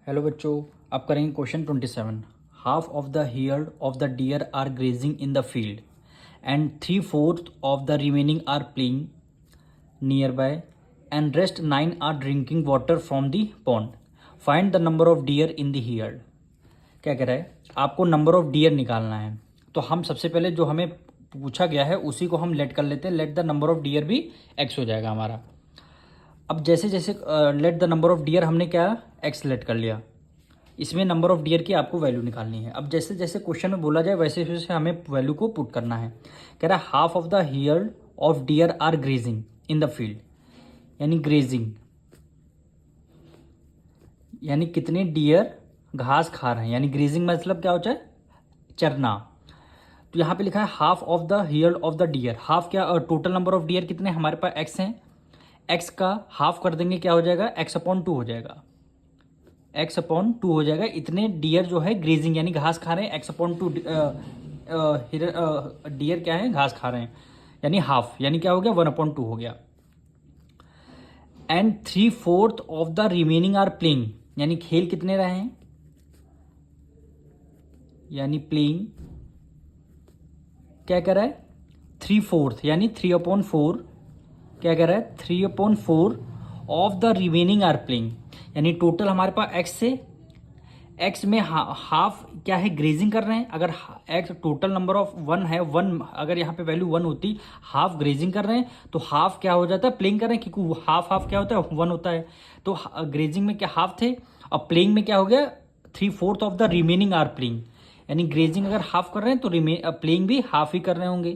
Hello बच्चों, अब करेंगे question 27। Half of the herd of the deer are grazing in the field and 3/4 of the remaining are playing nearby and rest 9 are drinking water from the pond. Find the number of deer in the herd. क्या कह रहा है, आपको number of dear निकालना है। तो हम सबसे पहले जो हमें पूछा गया है उसी को हम लेट कर लेते हैं। Let the number of dear भी एक्स हो जाएगा हमारा। अब जैसे जैसे let the number of dear हमने क्या एक्स लेट कर लिया, इसमें नंबर ऑफ डियर की आपको वैल्यू निकालनी है। अब जैसे जैसे क्वेश्चन में बोला जाए वैसे वैसे हमें वैल्यू को पुट करना है। कह रहा है half of the herd of deer are grazing in the field, यानी ग्रेजिंग यानी कितने डियर घास खा रहे हैं, यानी ग्रेजिंग मतलब क्या होता है, चरना। तो यहाँ पे लिखा है half of the herd of the deer. Half क्या, टोटल नंबर ऑफ डियर कितने हमारे पास एक्स हैं, एक्स का हाफ कर देंगे क्या हो जाएगा, एक्स अपॉन 2 हो जाएगा। एक्स अपॉन 2 हो जाएगा। इतने डियर जो है ग्रेजिंग यानी घास खा रहे हैं, एक्स अपॉन 2 डियर क्या है, घास खा रहे हैं, यानी हाफ, यानी क्या हो गया 1/2 हो गया। And 3/4 of the remaining are playing, यानी खेल कितने रहे हैं, यानी प्लेइंग क्या कर रहा है 3/4 यानी 3/4। क्या कह रहा है 3/4 of the remaining are playing, यानी टोटल हमारे पास एक्स से एक्स में हाफ क्या है ग्रेजिंग कर रहे हैं। अगर एक्स टोटल नंबर ऑफ 1 है, 1 अगर यहाँ पे वैल्यू 1 होती, हाफ ग्रेजिंग कर रहे हैं तो हाफ क्या हो जाता है प्लेइंग कर रहे हैं, क्योंकि हाफ हाफ क्या होता है 1 होता है। तो ग्रेजिंग में क्या हाफ थे और प्लेइंग में क्या हो गया 3/4 of the remaining are playing, यानी ग्रेजिंग अगर हाफ कर रहे हैं तो प्लेइंग भी हाफ ही कर रहे होंगे।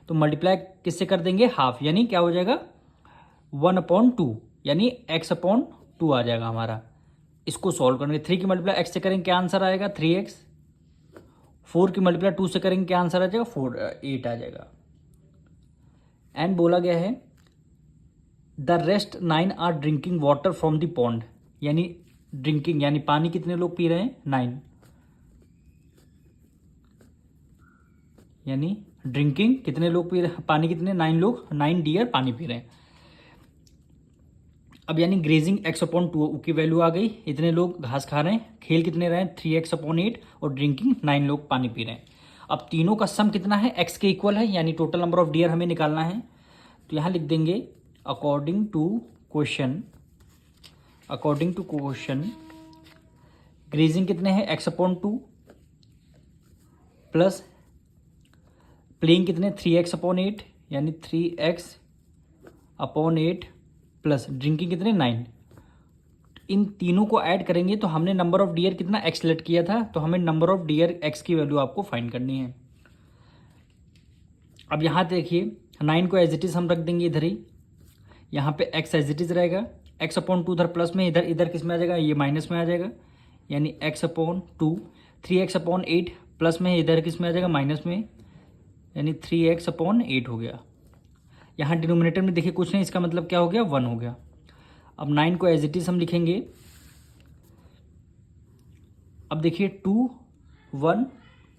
तो मल्टीप्लाई किससे कर देंगे हाफ, यानी क्या हो जाएगा 1/2, यानी एक्स अपॉन 2 आ जाएगा हमारा। इसको सॉल्व करेंगे, 3 की मल्टीप्लाई एक्स से करेंगे क्या आंसर आएगा 3x। 4 की मल्टीप्लाई 2 से करेंगे क्या आंसर आ जाएगा 8 आ जाएगा। एंड बोला गया है the rest 9 are drinking water from the pond, यानी ड्रिंकिंग यानी पानी कितने लोग पी रहे हैं 9, यानी ड्रिंकिंग कितने लोग पी रहे हैं, पानी कितने 9 लोग, 9 डियर पानी पी रहे हैं। अब यानी ग्रेजिंग एक्स अपॉन 2 की वैल्यू आ गई, इतने लोग घास खा रहे हैं, खेल कितने रहे हैं 3x/8 और ड्रिंकिंग 9 लोग पानी पी रहे हैं। अब तीनों का सम कितना है एक्स के इक्वल है, यानी टोटल नंबर ऑफ डियर हमें निकालना है। तो यहाँ लिख देंगे अकॉर्डिंग टू क्वेश्चन ग्रेजिंग कितने हैं x/2 प्लस प्लेइंग कितने 3x/8 यानी 3x/8 प्लस ड्रिंकिंग कितने 9। इन तीनों को ऐड करेंगे तो हमने नंबर ऑफ डियर कितना एक्स लेट किया था, तो हमें नंबर ऑफ डियर एक्स की वैल्यू आपको फाइंड करनी है। अब यहाँ देखिए 9 को एज इट इज हम रख देंगे इधर ही, यहाँ पे एक्स एज इट इज रहेगा, x/2 इधर प्लस में, इधर इधर किस में आ जाएगा, ये माइनस में आ जाएगा, यानी x/2 3x/8 प्लस में, इधर किस में आ जाएगा माइनस में, यानी 3x/8 हो गया। यहाँ डिनोमिनेटर में देखिए कुछ नहीं, इसका मतलब क्या हो गया 1 हो गया। अब 9 को एज इट इज हम लिखेंगे। अब देखिए 2 1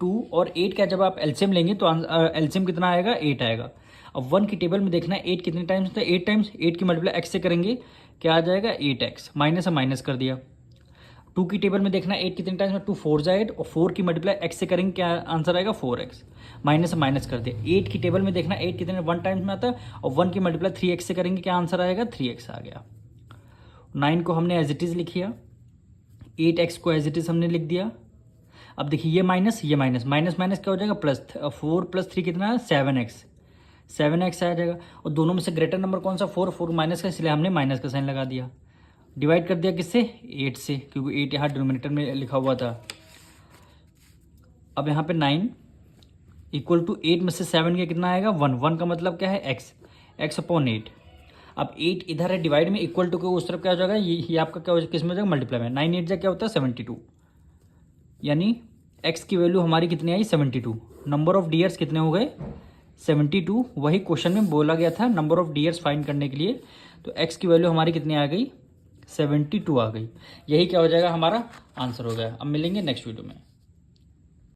2 और 8 का जब आप एलसीएम लेंगे तो एलसीएम कितना आएगा 8 आएगा। अब 1 की टेबल में देखना है 8 कितने टाइम्स होता है, 8 टाइम्स। 8 की मल्टीप्लाई एक्स से करेंगे क्या आ जाएगा 8x, माइनस से माइनस कर दिया। 2 की टेबल में देखना 8 कितने टाइम्स में, 2 4 जा 8 और 4 की मल्टीप्लाई एक्स से करेंगे क्या आंसर आएगा 4x, माइनस से माइनस कर दिया। 8 की टेबल में देखना 8 कितने 1 टाइम्स में आता है और 1 की मल्टीप्लाई 3x से करेंगे क्या आंसर आएगा 3x आ गया। 9 को हमने एज इट इज लिखिया, 8x को एज इट इज हमने लिख दिया। अब देखिए ये माइनस माइनस क्या हो जाएगा प्लस, 4 + 3 कितना 7x आ जाएगा। और दोनों में से ग्रेटर नंबर कौन सा 4 माइनस का, इसलिए हमने माइनस का साइन लगा दिया। डिवाइड कर दिया किससे 8 से, क्योंकि 8 यहाँ डिनोमिनेटर में लिखा हुआ था। अब यहाँ पे 9 इक्वल टू 8 में से 7 का कितना आएगा 1 का मतलब क्या है x/8। अब 8 इधर है डिवाइड में, इक्वल टू के उस तरफ क्या हो जाएगा, ये आपका क्या हो जाएगा किस में हो जाएगा मल्टीप्लाई में, 9 8 जा क्या होता है 72, यानी x की वैल्यू हमारी कितनी आई 72। नंबर ऑफ डियर्स कितने हो गए 72, वही क्वेश्चन में बोला गया था नंबर ऑफ डियर्स फाइंड करने के लिए। तो x की वैल्यू हमारी कितनी आ गई 72 आ गई। यही क्या हो जाएगा हमारा आंसर हो गया। अब मिलेंगे नेक्स्ट वीडियो में।